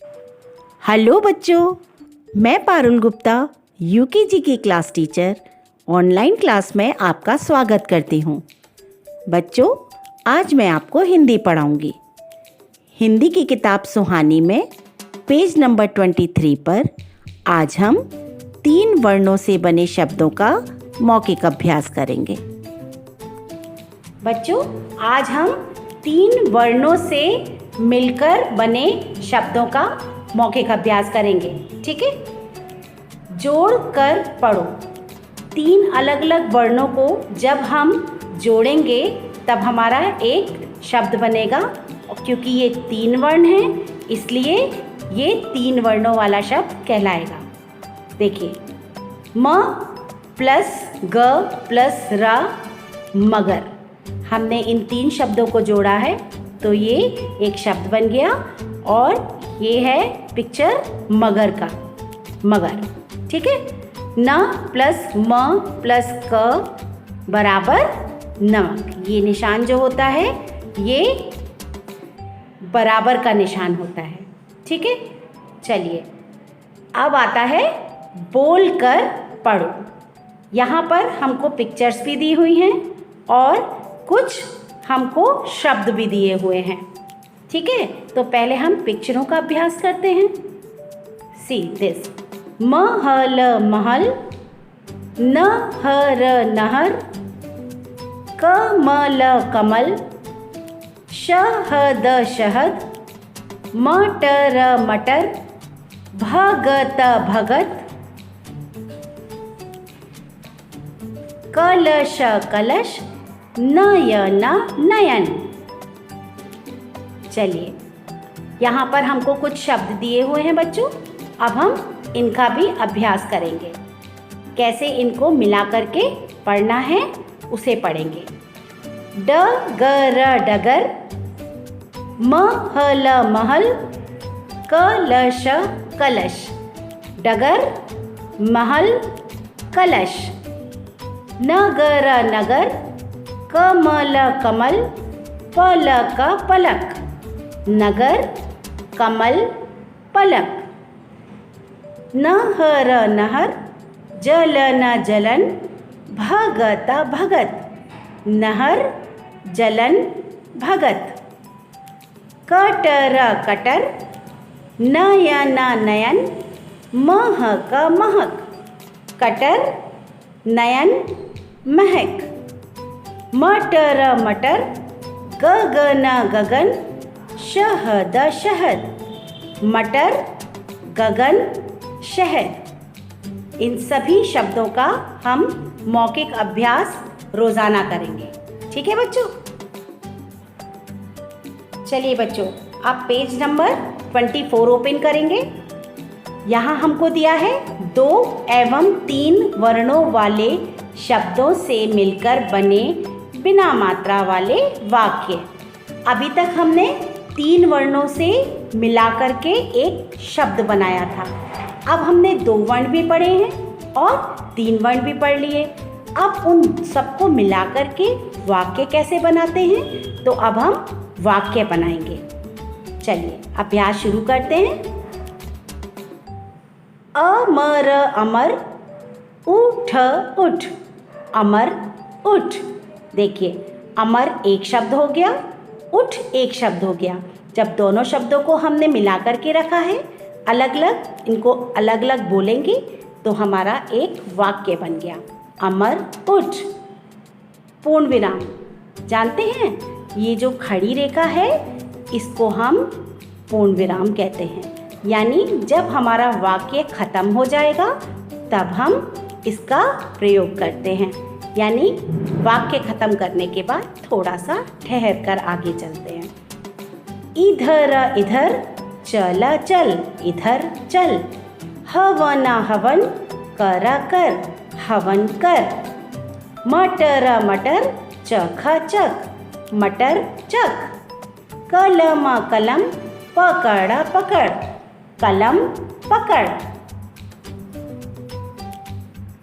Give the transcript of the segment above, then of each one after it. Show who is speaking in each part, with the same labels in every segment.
Speaker 1: Hello बच्चों, मैं Parul Gupta UKG की क्लास टीचर ऑनलाइन क्लास में आपका स्वागत करती हूँ। बच्चों, आज मैं आपको हिंदी पढ़ाऊँगी। हिंदी की किताब सुहानी में पेज नंबर 23 पर आज हम 3 वर्णों से बने शब्दों का मौखिक अभ्यास करेंगे। बच्चों, आज हम 3 वर्णों से मिलकर बने शब्दों का मौखिक अभ्यास करेंगे। ठीक है, जोड़ कर पढ़ो। 3 अलग अलग वर्णों को जब हम जोड़ेंगे तब हमारा एक शब्द बनेगा। और क्योंकि ये 3 वर्ण हैं, इसलिए ये 3 वर्णों वाला शब्द कहलाएगा। देखिए, म प्लस ग प्लस र मगर। हमने इन 3 शब्दों को जोड़ा है तो ये एक शब्द बन गया। और ये है पिक्चर मगर का, मगर। ठीक है, न प्लस म प्लस क बराबर नमक। ये निशान जो होता है ये बराबर का निशान होता है। ठीक है, चलिए अब आता है बोल कर पढ़ो। यहाँ पर हमको पिक्चर्स भी दी हुई हैं और कुछ हमको शब्द भी दिए हुए हैं। ठीक है, तो पहले हम पिक्चरों का अभ्यास करते हैं। सी दिस, महल महल, नहर नहर, कमल कमल, शहद शहद, मटर मटर, भगत भगत, कलश कलश, नयन नयन। चलिए, यहाँ पर हमको कुछ शब्द दिए हुए हैं बच्चों। अब हम इनका भी अभ्यास करेंगे। कैसे इनको मिला करके पढ़ना है उसे पढ़ेंगे। डगर डगर, महल महल, कलश कलश। डगर, महल, कलश। नगर नगर, कमल कमल, पलक पलक। नगर, कमल, पलक। नहर नहर, जलन जलन, भगत भगत। नहर, जलन, भगत। कटर कटर, नयन नयन, महक महक। कटर, नयन, महक। मटर मटर, गगन गगन, शहद शहद। मटर, गगन, शहद। इन सभी शब्दों का हम मौखिक अभ्यास रोजाना करेंगे। ठीक है बच्चों? चलिए बच्चों, आप पेज नंबर 24 ओपन करेंगे। यहाँ हमको दिया है 2 एवं 3 वर्णों वाले शब्दों से मिलकर बने बिना मात्रा वाले वाक्य। अभी तक हमने 3 वर्णों से मिलाकर के एक शब्द बनाया था। अब हमने 2 वर्ण भी पढ़े हैं और 3 वर्ण भी पढ़ लिए। अब उन सबको मिलाकर के वाक्य कैसे बनाते हैं, तो अब हम वाक्य बनाएंगे। चलिए अभ्यास शुरू करते हैं। अमर अमर, उठ उठ। अमर उठ। देखिए, अमर एक शब्द हो गया, उठ एक शब्द हो गया। जब दोनों शब्दों को हमने मिला करके रखा है, अलग अलग, इनको अलग अलग बोलेंगे तो हमारा एक वाक्य बन गया। अमर उठ। पूर्ण विराम। जानते हैं, ये जो खड़ी रेखा है इसको हम पूर्ण विराम कहते हैं। यानी जब हमारा वाक्य खत्म हो जाएगा तब हम इसका प्रयोग करते हैं। यानी वाक्य खत्म करने के बाद थोड़ा सा ठहर कर आगे चलते हैं। इधर इधर, चल चल, इधर चल। हवन हवन, कर कर, हवन कर। मटर मटर, चख चख, मटर चख। कलम कलम, पकड़ पकड़, कलम पकड़।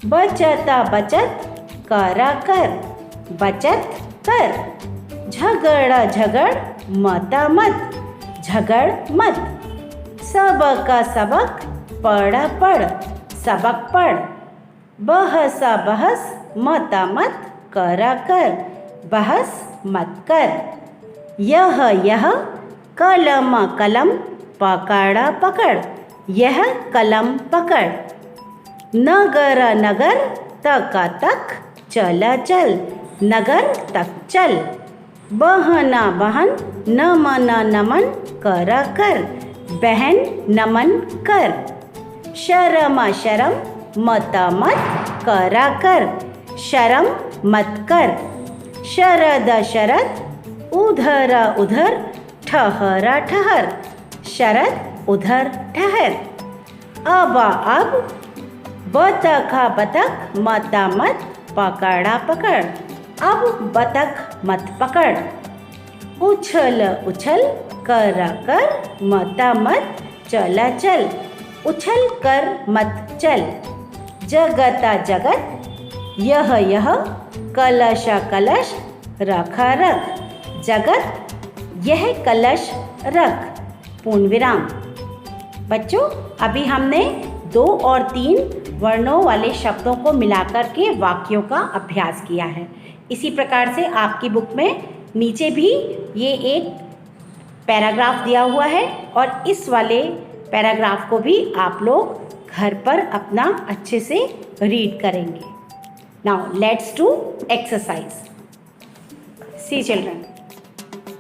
Speaker 1: बचत बचत, कर कर, बचत कर। झगड़ झगड़, मत मत, झगड़ मत। सबका सबक, पढ़ पढ़, सबक पढ़। बहसा बहस, मता मत, करा कर, बहस मत कर। यह कलम कलम, पकड़ा पकड़, यह कलम पकड़। नगर नगर, तका तक, चला चल, नगर तक चल। बहना बहन, नमना नमन, करा कर, बहन नमन कर। शरमा शरम, मता मत, करा कर, शरम मत कर। शरद शरद, उधर उधर, ठहरा ठहर, शरद उधर ठहर। अबा अब, बतखा बतख, मता मत, पकड़ा पकड़, अब बतख मत पकड़। उछल उछल, करा कर, मता मत, चला चल, उछल कर मत चल। जगता जगत, यह, कलशा कलश, रखा रख, जगत यह कलश रख, पूर्ण विराम। बच्चों, अभी हमने 2 और 3 वर्णों वाले शब्दों को मिलाकर के वाक्यों का अभ्यास किया है। इसी प्रकार से आपकी बुक में नीचे भी ये एक पैराग्राफ दिया हुआ है और इस वाले पैराग्राफ को भी आप लोग घर पर अपना अच्छे से रीड करेंगे। Now let's do exercise. See children,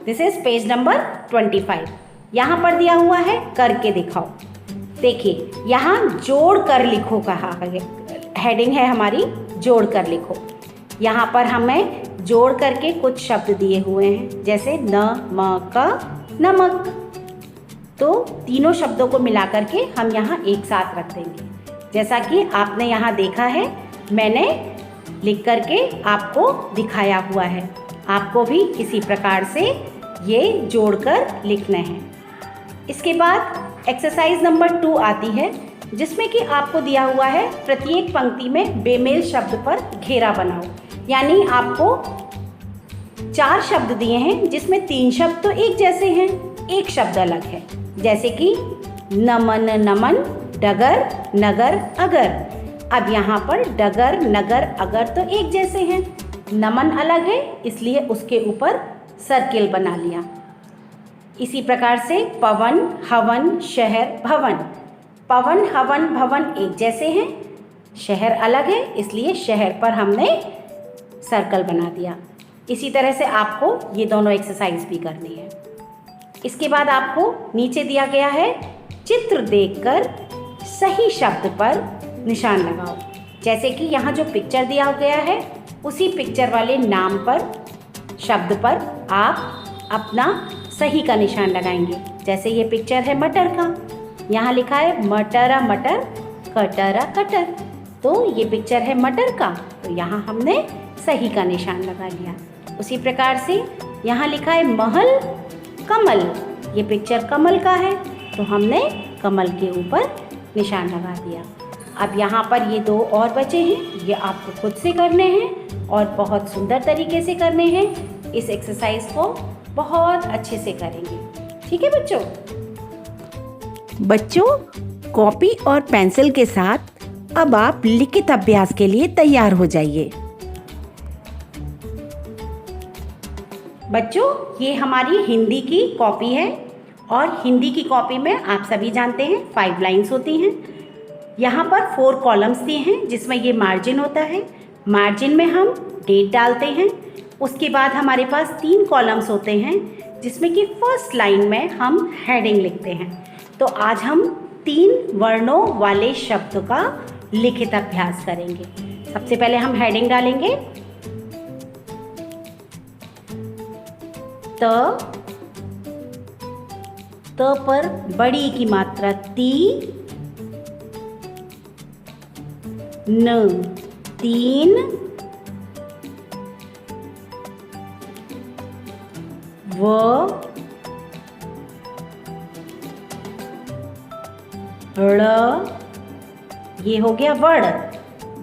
Speaker 1: this is page number 25। यहाँ पर दिया हुआ है करके दिखाओ। देखिए, यहाँ जोड़ कर लिखो कहा है, हेडिंग है हमारी जोड़ कर लिखो। यहाँ पर हमें जोड़ करके कुछ शब्द दिए हुए हैं, जैसे नमक, नमक। तो तीनों शब्दों को मिला करके हम यहाँ एक साथ रख देंगे। जैसा कि आपने यहाँ देखा है, मैंने लिख करके आपको दिखाया हुआ है। आपको भी इसी प्रकार से ये जोड़कर लिखना है। इसके बाद एक्सरसाइज नंबर 2 आती है, जिसमें कि आपको दिया हुआ है प्रत्येक पंक्ति में बेमेल शब्द पर घेरा बनाओ। यानी आपको 4 शब्द दिए हैं, जिसमें 3 शब्द तो एक जैसे हैं, एक शब्द अलग है। जैसे कि नमन नमन, डगर नगर अगर। अब यहाँ पर डगर नगर अगर तो एक जैसे हैं, नमन अलग है, इसलिए उसके ऊपर सर्किल बना लिया। इसी प्रकार से पवन हवन शहर भवन, पवन हवन भवन एक जैसे हैं, शहर अलग है, इसलिए शहर पर हमने सर्कल बना दिया। इसी तरह से आपको ये दोनों एक्सरसाइज भी करनी है। इसके बाद आपको नीचे दिया गया है, चित्र देखकर सही शब्द पर निशान लगाओ। जैसे कि यहाँ जो पिक्चर दिया गया है, उसी पिक्चर वाले नाम पर, शब्द पर आप अपना सही का निशान लगाएंगे। जैसे ये पिक्चर है मटर का, यहाँ लिखा है मटरा मटर, कटरा कटर। तो ये पिक्चर है मटर का, तो यहाँ हमने सही का निशान लगा लिया। उसी प्रकार से यहाँ लिखा है महल कमल, ये पिक्चर कमल का है, तो हमने कमल के ऊपर निशान लगा दिया। अब यहाँ पर ये 2 और बचे हैं, ये आपको खुद से करने हैं और बहुत सुंदर तरीके से करने हैं। इस एक्सरसाइज को बहुत अच्छे से करेंगे। ठीक है बच्चों? बच्चों, कॉपी और पेंसिल के साथ अब आप लिखित अभ्यास के लिए तैयार हो जाइए। बच्चों, ये हमारी हिंदी की कॉपी है और हिंदी की कॉपी में आप सभी जानते हैं 5 लाइन्स होती हैं। यहाँ पर 4 कॉलम्स दिए हैं, जिसमें ये मार्जिन होता है। मार्जिन में हम डेट डालते हैं। उसके बाद हमारे पास 3 कॉलम्स होते हैं, जिसमें कि फर्स्ट लाइन में हम हेडिंग लिखते हैं। तो आज हम 3 वर्णों वाले शब्द का लिखित अभ्यास करेंगे। सबसे पहले हम हेडिंग डालेंगे त पर बड़ी की मात्रा ती, न 3, व ड़, ये हो गया वड़।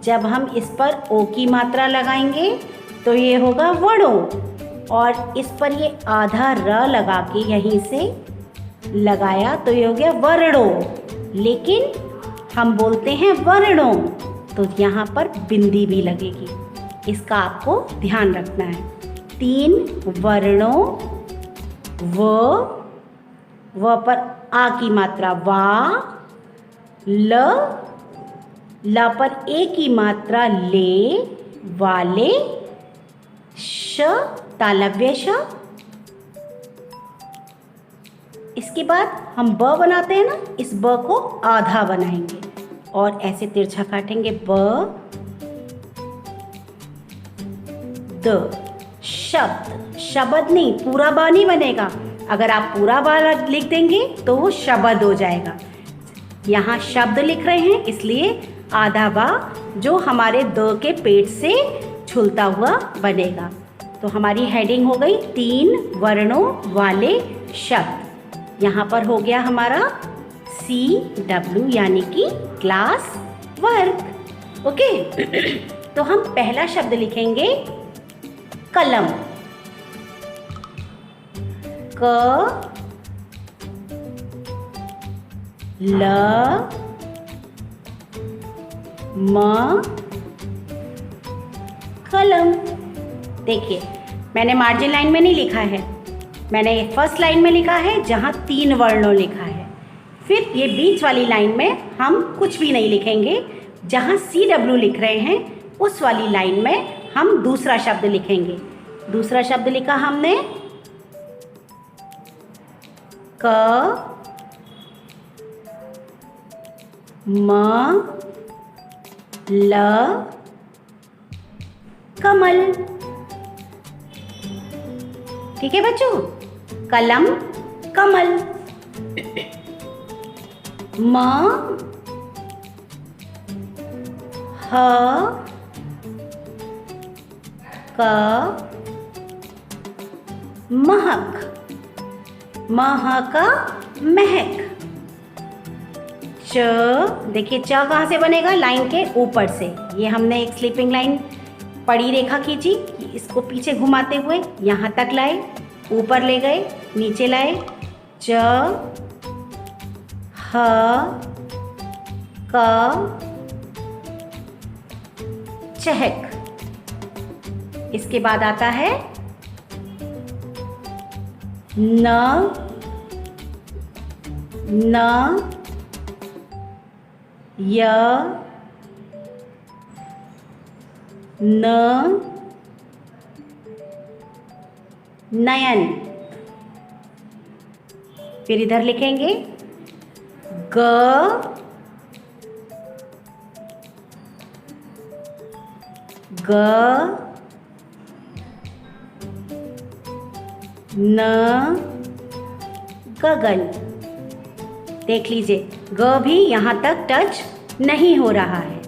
Speaker 1: जब हम इस पर ओ की मात्रा लगाएंगे तो ये होगा वड़ो, और इस पर ये आधा र लगा के यहीं से लगाया तो ये हो गया वर्णों, लेकिन हम बोलते हैं वर्णों, तो यहाँ पर बिंदी भी लगेगी। इसका आपको ध्यान रखना है। 3 वर्णों, व पर आ की मात्रा वा, ल पर ए की मात्रा ले, वाले, श तालव्य श। इसके बाद हम ब बनाते हैं ना, इस ब को आधा बनाएंगे और ऐसे तिरछा काटेंगे। ब द शब्द, शब्द नहीं, पूरा ब नहीं बनेगा। अगर आप पूरा ब लिख देंगे तो वो शब्द हो जाएगा। यहाँ शब्द लिख रहे हैं इसलिए आधा बा जो हमारे द के पेट से छूलता हुआ बनेगा। तो हमारी हेडिंग हो गई 3 वर्णों वाले शब्द। यहाँ पर हो गया हमारा CW यानी कि क्लास वर्क। ओके तो हम पहला शब्द लिखेंगे कलम। क ल म कलम। देखिए मैंने मार्जिन लाइन में नहीं लिखा है, मैंने फर्स्ट लाइन में लिखा है जहाँ 3 वर्णों लिखा है। फिर ये बीच वाली लाइन में हम कुछ भी नहीं लिखेंगे, जहाँ CW लिख रहे हैं उस वाली लाइन में हम दूसरा शब्द लिखेंगे। दूसरा शब्द लिखा हमने क म ल कमल। ठीक है बच्चों, कलम कमल। म ह क महक, महक महक। च, देखिए च कहाँ से बनेगा, लाइन के ऊपर से। ये हमने एक स्लीपिंग लाइन पड़ी रेखा खींची, इसको पीछे घुमाते हुए यहाँ तक लाए, ऊपर ले गए, नीचे लाए। च ह क चहक। इसके बाद आता है न य न नयन। फिर इधर लिखेंगे ग न गगन। देख लीजिए ग भी यहाँ तक टच नहीं हो रहा है।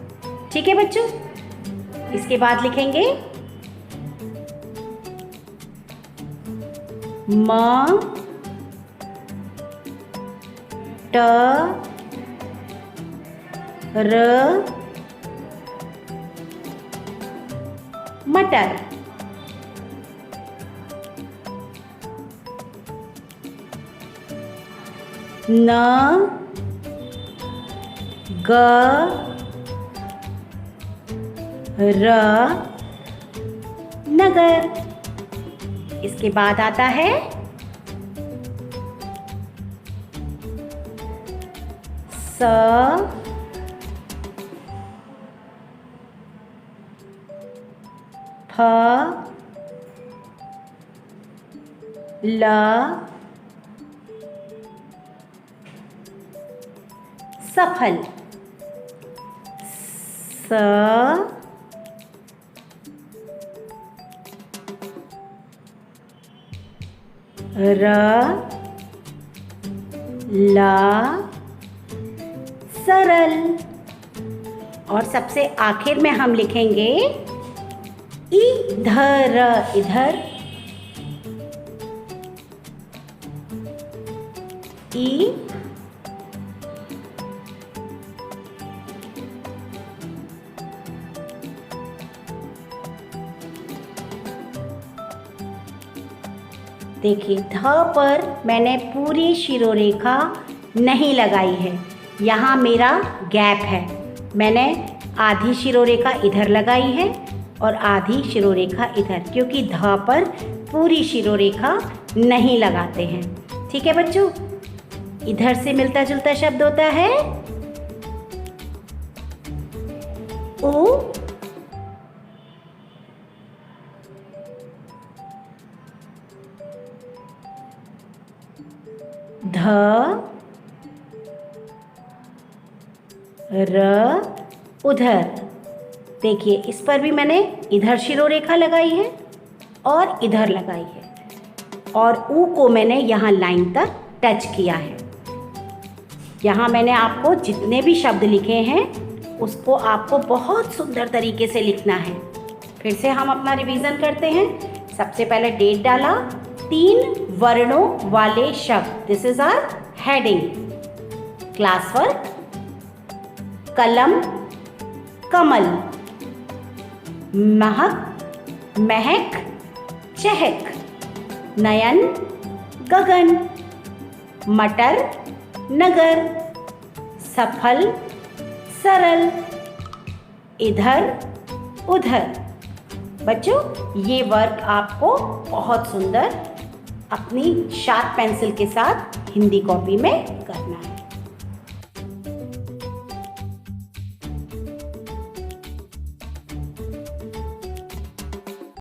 Speaker 1: ठीक है बच्चों, इसके बाद लिखेंगे म ट र मटर। न ग र नगर। इसके बाद आता है स फ ल सफल। स र ला सरल। और सबसे आखिर में हम लिखेंगे इधर। इधर ई देखिए ध पर मैंने पूरी शिरोरेखा नहीं लगाई है, यहाँ मेरा गैप है। मैंने आधी शिरोरेखा इधर लगाई है और आधी शिरोरेखा इधर, क्योंकि ध पर पूरी शिरोरेखा नहीं लगाते हैं। ठीक है बच्चों, इधर से मिलता जुलता शब्द होता है उ, ध, र, उधर। देखिए इस पर भी मैंने इधर शिरोरेखा लगाई है और इधर लगाई है, और ऊ को मैंने यहाँ लाइन तक टच किया है। यहाँ मैंने आपको जितने भी शब्द लिखे हैं उसको आपको बहुत सुंदर तरीके से लिखना है। फिर से हम अपना रिवीजन करते हैं। सबसे पहले डेट डाला, 3 वर्णों वाले शब्द, this is our heading. Class work, कलम, कमल, महक, महक, चहक, नयन, गगन, मटर, नगर, सफल, सरल, इधर, उधर। बच्चों ये वर्क आपको बहुत सुंदर अपनी शार्प पेंसिल के साथ हिंदी कॉपी में